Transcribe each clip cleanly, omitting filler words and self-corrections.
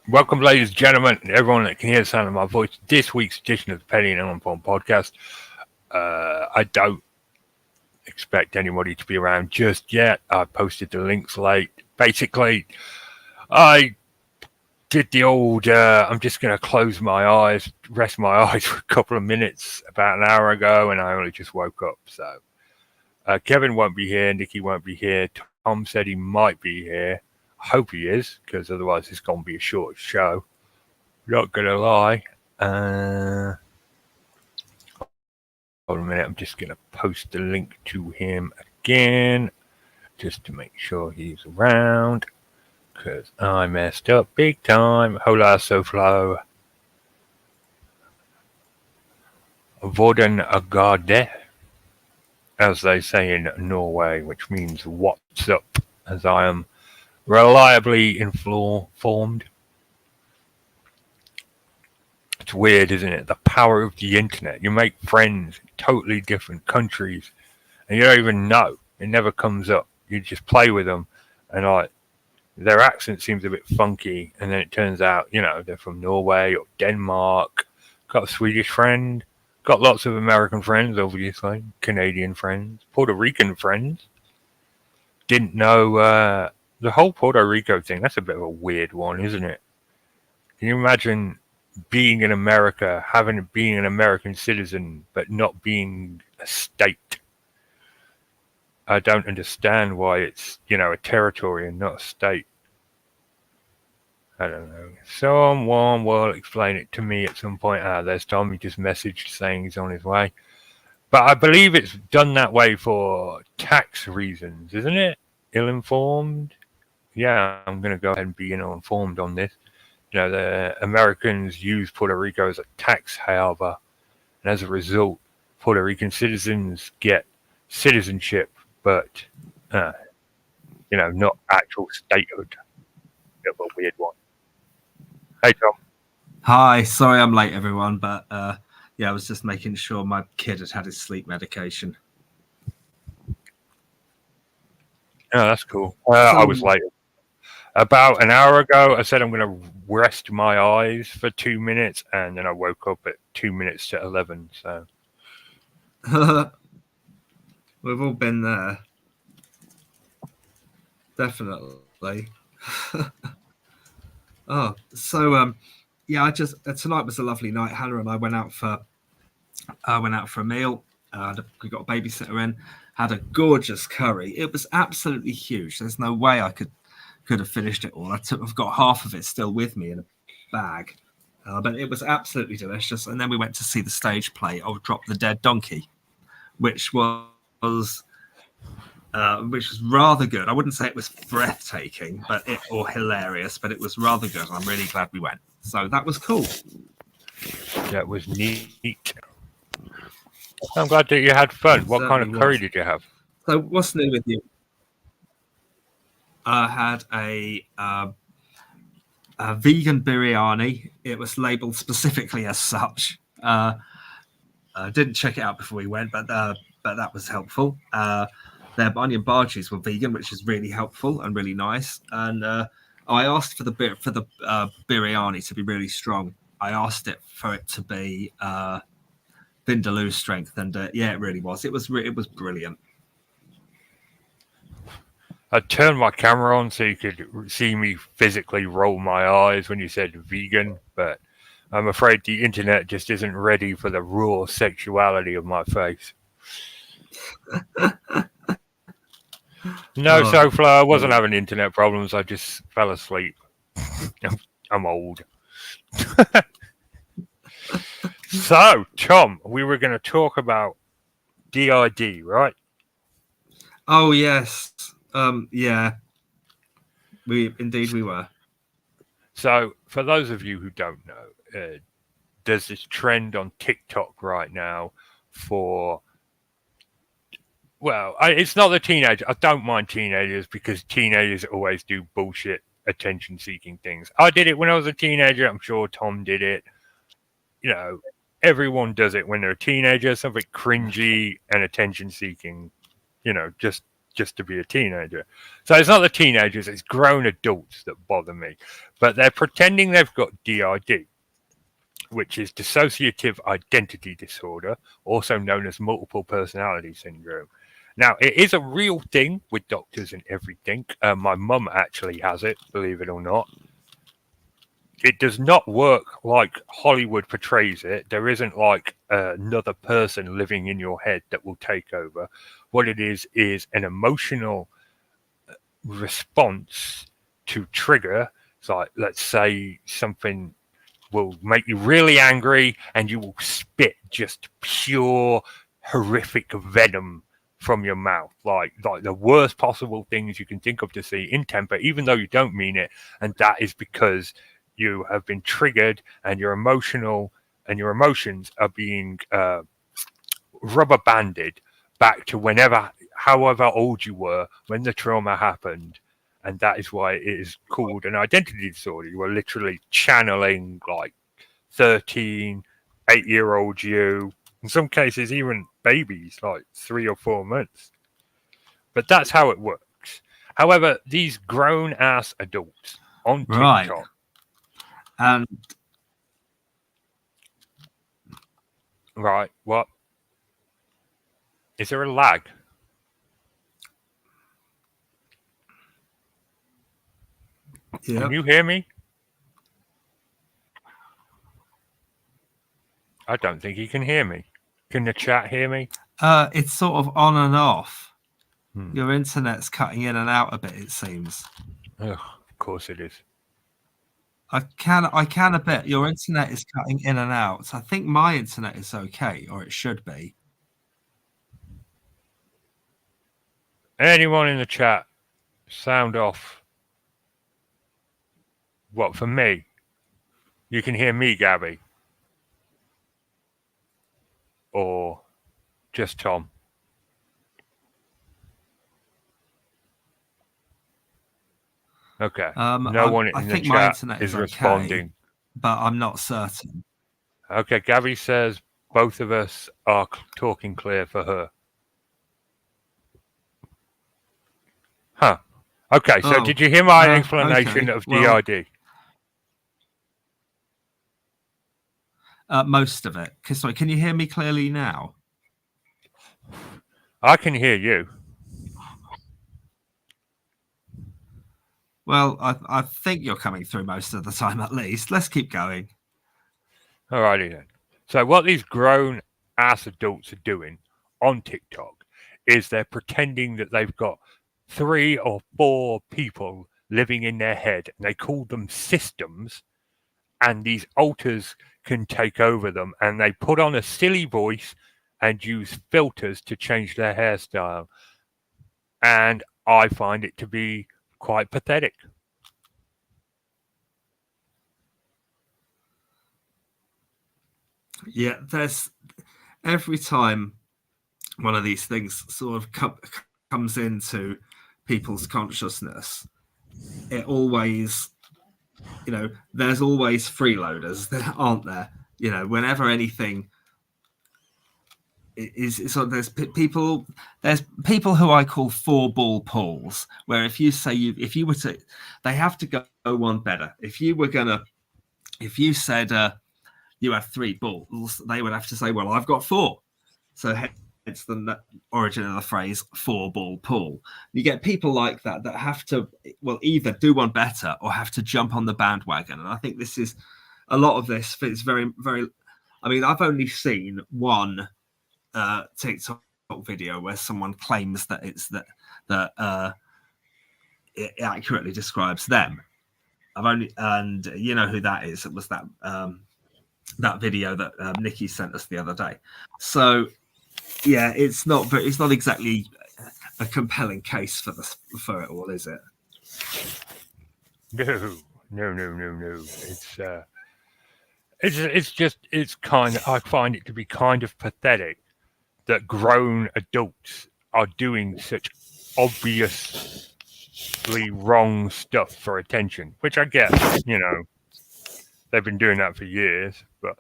Welcome, ladies and gentlemen, and everyone that can hear the sound of my voice. This week's edition of the Penny and Uninformed podcast. I don't expect anybody to be around just yet. I posted the links late. Basically, I did the old, I'm just going to close my eyes, rest my eyes for a couple of minutes about an hour ago, and I only just woke up. So Kevin won't be here. Nikki won't be here. Tom said he might be here. I hope he is, because otherwise it's going to be a short show. Not going to lie. Hold a minute. I'm just going to post the link to him again, just to make sure he's around, because I messed up big time. Hola, Soflo. Vorden Agarde, as they say in Norway, which means what's up, as I am reliably informed. It's weird, isn't it? The power of the internet. You make friends in totally different countries, and you don't even know. It never comes up. You just play with them, and like their accent seems a bit funky, and then it turns out, they're from Norway or Denmark. Got a Swedish friend. Got lots of American friends, obviously. Canadian friends. Puerto Rican friends. Didn't know the whole Puerto Rico thing. That's a bit of a weird one, isn't it? Can you imagine being in America, being an American citizen, but not being a state? I don't understand why it's, a territory and not a state. I don't know. Someone will explain it to me at some point. There's Tom. He just messaged saying he's on his way. But I believe it's done that way for tax reasons, isn't it? Ill-informed? Yeah, I'm going to go ahead and be ill-informed on this. The Americans use Puerto Rico as a tax haven, and as a result, Puerto Rican citizens get citizenship, but not actual statehood. Bit of a weird one. Hey, Tom. Hi, sorry I'm late, everyone, but I was just making sure my kid had his sleep medication. Oh, that's cool. I was late. About an hour ago, I said I'm going to rest my eyes for 2 minutes, and then I woke up at 2 minutes to 11. So we've all been there, definitely. Tonight was a lovely night. Hannah and I went out for a meal. We got a babysitter in. Had a gorgeous curry. It was absolutely huge. There's no way I could have finished it all. I've got half of it still with me in a bag, but it was absolutely delicious. And then we went to see the stage play of Drop the Dead Donkey, which was rather good. I wouldn't say it was breathtaking, or hilarious, but it was rather good. I'm really glad we went. So that was cool. That was neat. I'm glad that you had fun. What kind of curry did you have? So what's new with you? I had a vegan biryani. It was labelled specifically as such. Didn't check it out before we went, but that was helpful. Their onion bhajis were vegan, which is really helpful and really nice. And I asked for the biryani to be really strong. I asked for it to be Vindaloo strength, and it really was. It was brilliant. I turned my camera on so you could see me physically roll my eyes when you said vegan, but I'm afraid the internet just isn't ready for the raw sexuality of my face. No, Sofla, I wasn't having internet problems. I just fell asleep. I'm old. So, Tom, we were going to talk about DID, right? Oh, yes. We were. So, for those of you who don't know, there's this trend on TikTok right now for, it's not the teenager. I don't mind teenagers because teenagers always do bullshit, attention-seeking things. I did it when I was a teenager. I'm sure Tom did it. Everyone does it when they're a teenager, something cringy and attention-seeking. Just just to be a teenager. So it's not the teenagers, it's grown adults that bother me. But they're pretending they've got DID, which is dissociative identity disorder, also known as multiple personality syndrome. Now, it is a real thing with doctors and everything. My mum actually has it, believe it or not. It does not work like Hollywood portrays it. There isn't like another person living in your head that will take over. What it is an emotional response to trigger. It's like, let's say something will make you really angry and you will spit just pure horrific venom from your mouth, like the worst possible things you can think of to see in temper, even though you don't mean it. And that is because you have been triggered and your emotions are being rubber banded back to however old you were when the trauma happened. And that is why it is called an identity disorder. You are literally channeling like 13, 8-year-old you, in some cases even babies, like 3 or 4 months. But that's how it works. However, these grown-ass adults on Right. TikTok... And Right, what? Is there a lag? yeah, Can you hear me? I don't think you can hear me. Can the chat hear me? it's sort of on and off. Hmm. Your internet's cutting in and out a bit, it seems. Ugh, of course it is. I can a bit. Your internet is cutting in and out. I think my internet is okay, or it should be. Anyone in the chat, sound off. What, for me? You can hear me, Gabby? Or just Tom? Okay. No one in the chat is responding. Okay, but I'm not certain. Okay, Gabby says both of us are talking clear for her. Huh. Okay, so did you hear my explanation of DID? Most of it. Sorry, can you hear me clearly now? I can hear you. Well, I think you're coming through most of the time, at least. Let's keep going. Alrighty then. So what these grown-ass adults are doing on TikTok is they're pretending that they've got 3 or 4 people living in their head, and they call them systems, and these alters can take over them, and they put on a silly voice and use filters to change their hairstyle. And I find it to be quite pathetic. Yeah, there's every time one of these things sort of comes into people's consciousness, it always, there's always freeloaders, aren't there? Whenever anything is so there's people who I call 4-ball pools, where if you were to, they have to go one better. If you said you had 3 balls, they would have to say, well, I've got 4. So it's the origin of the phrase 4-ball pool. You get people like that have to, well, either do one better or have to jump on the bandwagon. And I think this is a lot of this fits very, very. I mean, I've only seen one TikTok video where someone claims that it accurately describes them. And you know who that is? It was that video that Nikki sent us the other day. So yeah, it's not exactly a compelling case for it all, is it? No. It's kind of, I find it to be kind of pathetic that grown adults are doing such obviously wrong stuff for attention, which I get, they've been doing that for years, but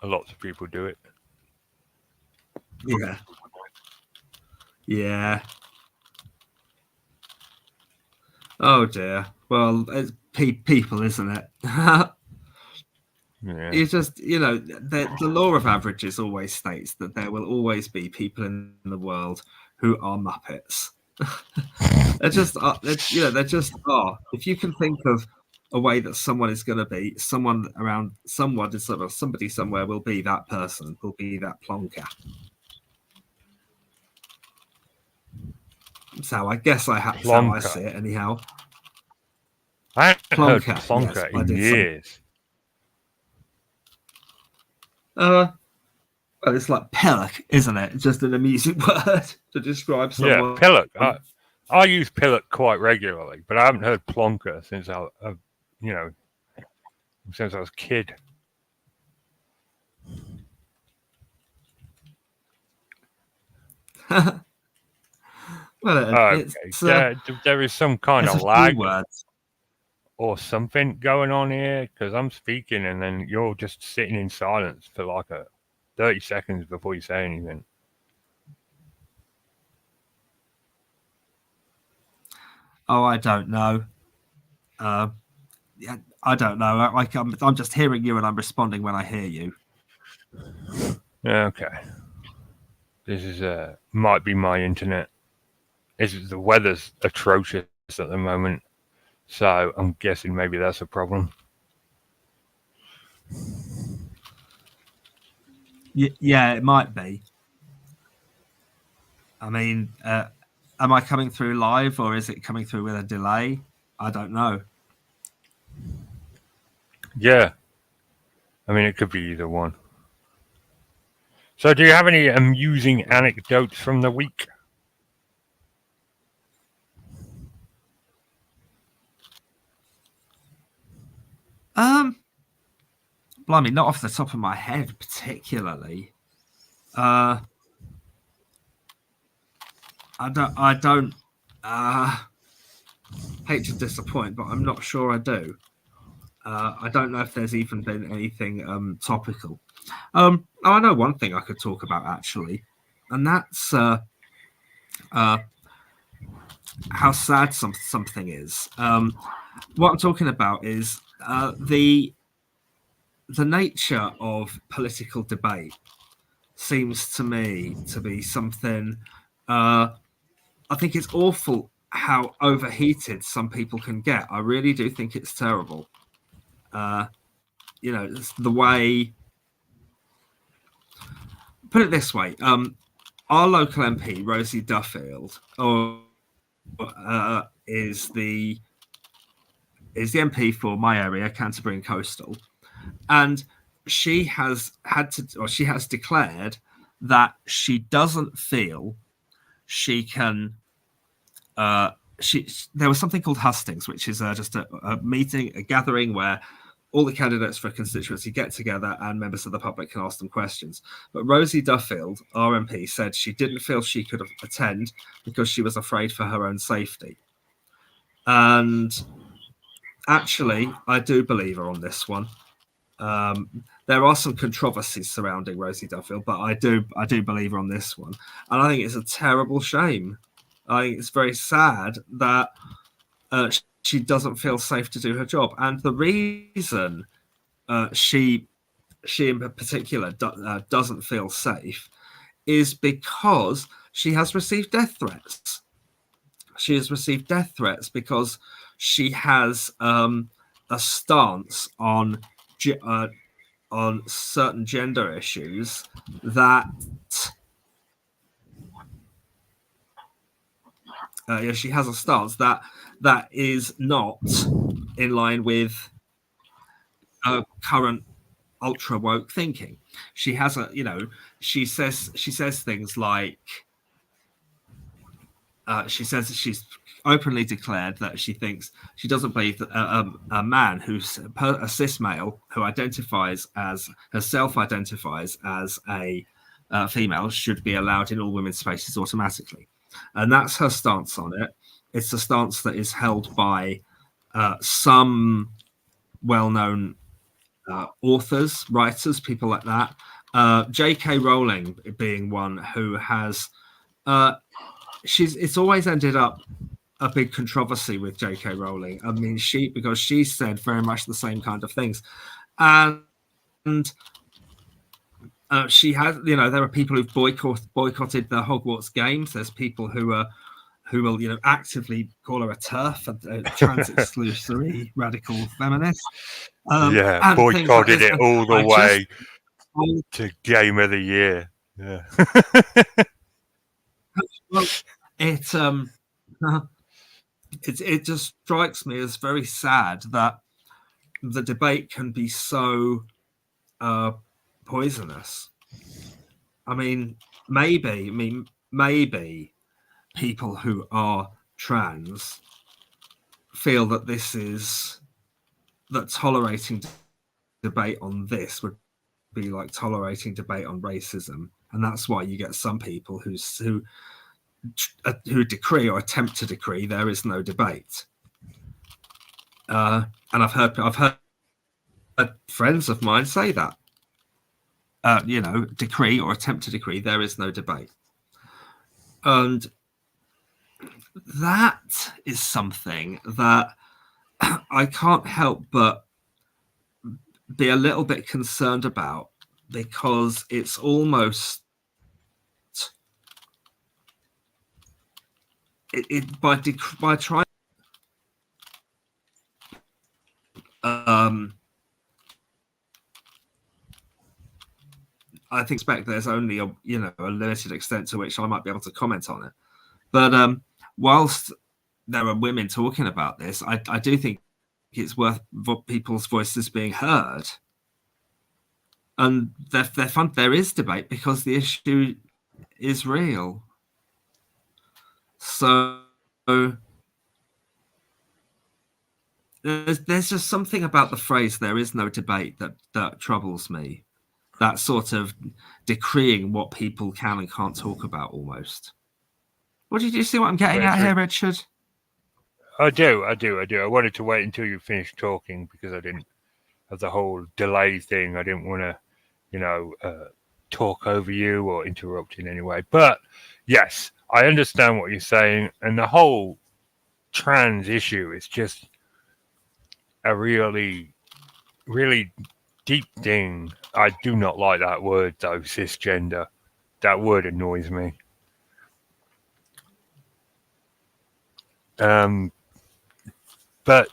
lots of people do it. Yeah. Yeah. Oh dear. Well, it's people, isn't it? Yeah. You just, the law of averages always states that there will always be people in the world who are Muppets. They're just, they just are. If you can think of a way that someone is going to be, someone around, someone is sort of somebody somewhere will be that person, will be that plonker. So I guess that's how I see it, anyhow. I haven't heard Plonker, yes, plonker I in did some. years. Well, it's like pillock, isn't it? Just an amusing word to describe Yeah, someone. pillock. I use pillock quite regularly, but I haven't heard plonker since you know, since I was a kid. Well, Okay, there is some kind it's of a few lag words. or something going on here because I'm speaking and then you're just sitting in silence for like 30 seconds before you say anything. Oh, I don't know. Yeah, I don't know. I'm just hearing you and I'm responding when I hear you. Okay. This is might be my internet. The weather's atrocious at the moment, so I'm guessing maybe that's a problem. Yeah, it might be. I mean, am I coming through live or is it coming through with a delay? I don't know. Yeah, I mean it could be either one. So, do you have any amusing anecdotes from the week? Blimey, not off the top of my head particularly. I don't hate to disappoint, but I'm not sure I do. I don't know if there's even been anything topical. I know one thing I could talk about actually, and that's how sad something is. What I'm talking about is the nature of political debate seems to me to be something. I think it's awful how overheated some people can get. I really do think it's terrible. It's the way. Put it this way: our local MP Rosie Duffield, is the MP for my area, Canterbury and Coastal, and she has declared that she doesn't feel she can. There was something called hustings, which is just a meeting, a gathering where all the candidates for a constituency get together and members of the public can ask them questions. But Rosie Duffield, our MP, said she didn't feel she could attend because she was afraid for her own safety. And actually, I do believe her on this one. There are some controversies surrounding Rosie Duffield, but I do believe her on this one. And I think it's a terrible shame. I think it's very sad that she doesn't feel safe to do her job. And the reason she in particular doesn't feel safe is because she has received death threats. She has received death threats because she has a stance on certain gender issues that she has a stance that is not in line with current ultra woke thinking. She has she says things like she says she's openly declared that she doesn't believe that a man who's a cis male who identifies as a female should be allowed in all women's spaces automatically, and that's her stance on it. It's a stance that is held by some well-known authors, writers, people like that. J.K. Rowling being one who has it's always ended up a big controversy with J.K. Rowling. I mean, because she said very much the same kind of things, and she has, there are people who've boycotted the Hogwarts games. There's people who will, actively call her a TERF, a trans exclusory radical feminist. Yeah, and things like boycotted this. it And all the I way just, to Game of the Year. Yeah. well, it just strikes me as very sad that the debate can be so poisonous. I mean, maybe people who are trans feel that that tolerating debate on this would be like tolerating debate on racism, and that's why you get some people who decree or attempt to decree there is no debate. And I've heard friends of mine say that. Decree or attempt to decree there is no debate, and that is something that I can't help but be a little bit concerned about, because it's almost by trying I think there's only a limited extent to which I might be able to comment on it. But whilst there are women talking about this, I do think it's worth people's voices being heard. And there is debate because the issue is real. So there's just something about the phrase "there is no debate" that troubles me. That sort of decreeing what people can and can't talk about, almost. What did you see what I'm getting at here, Richard? I do. I wanted to wait until you finished talking because I didn't have the whole delay thing. I didn't want to, talk over you or interrupt in any way. But yes, I understand what you're saying, and the whole trans issue is just a really, really deep thing. I do not like that word though, cisgender. That word annoys me. But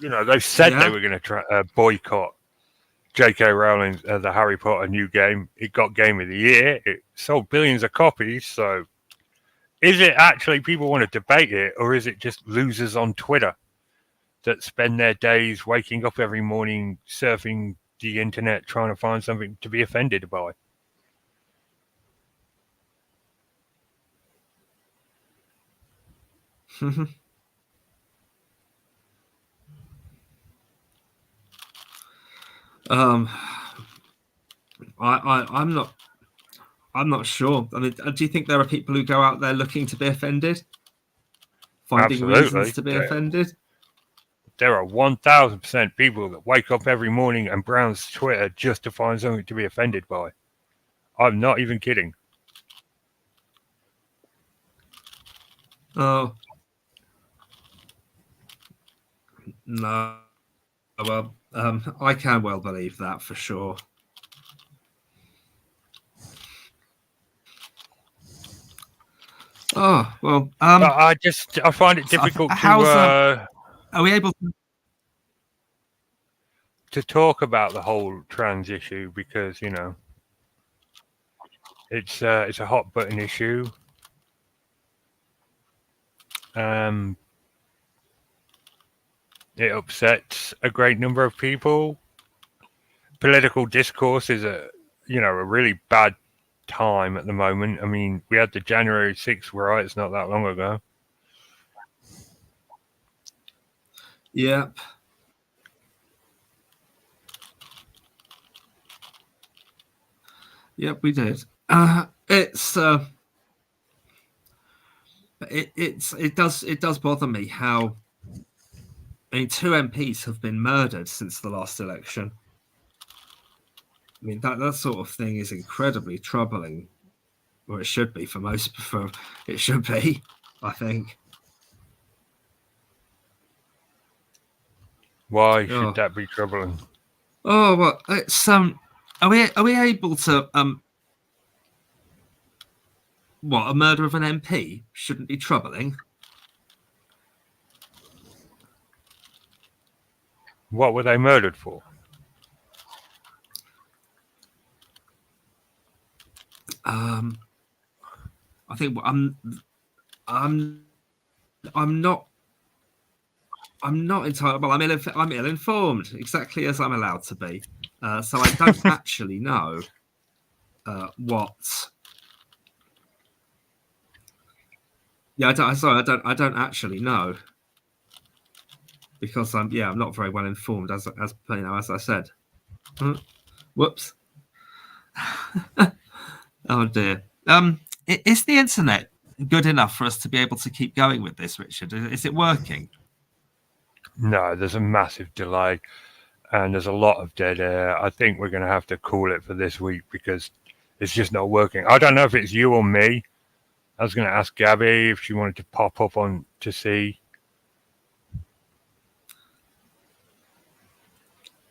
they said they were going to boycott J.K. Rowling's the Harry Potter new game. It got Game of the Year. It sold billions of copies. So, is it actually people want to debate it, or is it just losers on Twitter that spend their days waking up every morning surfing the internet trying to find something to be offended by? I'm not sure. I mean, do you think there are people who go out there looking to be offended, finding Absolutely. reasons to be offended? There are 1,000% people that wake up every morning and browse Twitter just to find something to be offended by. I'm not even kidding. Oh. No. Well, I can well believe that for sure. Oh, well. I find it difficult are we able to talk about the whole trans issue because, it's a hot button issue. It upsets a great number of people. Political discourse is a really bad time at the moment. I mean, we had the January 6th riots not that long ago. Yep. Yep, we did. It does bother me how, I mean, 2 MPs have been murdered since the last election. I mean, that sort of thing is incredibly troubling. or it should be for most. It should be, I think. Why should that be troubling? Oh, well, it's Are we able to What, a murder of an MP shouldn't be troubling? What were they murdered for? I think I'm not entirely. Well, I'm ill informed, exactly as I'm allowed to be. So I don't actually know what. Yeah, I don't actually know, because I'm not very well informed, as I said. Whoops. Oh dear. Is the internet good enough for us to be able to keep going with this, Richard? Is it working? No, there's a massive delay, and there's a lot of dead air. I think we're going to have to call it for this week because it's just not working. I don't know if it's you or me. I was going to ask Gabby if she wanted to pop up on to see,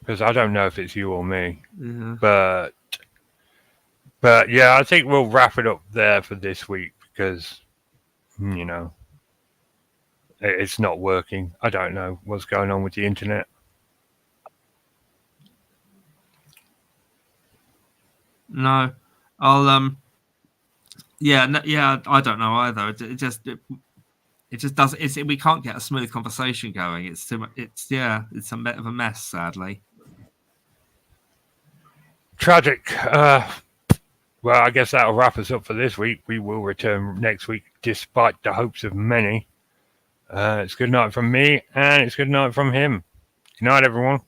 because I don't know if it's you or me. Yeah. But yeah, I think we'll wrap it up there for this week because, you know, it's not working. I don't know what's going on with the internet. No, I'll I don't know either. It just does. We can't get a smooth conversation going. It's too much. It's a bit of a mess, sadly. Tragic. Well, I guess that'll wrap us up for this week. We will return next week, despite the hopes of many. It's good night from me, and it's good night from him. Good night, everyone.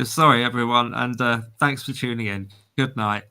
Sorry, everyone, and thanks for tuning in. Good night.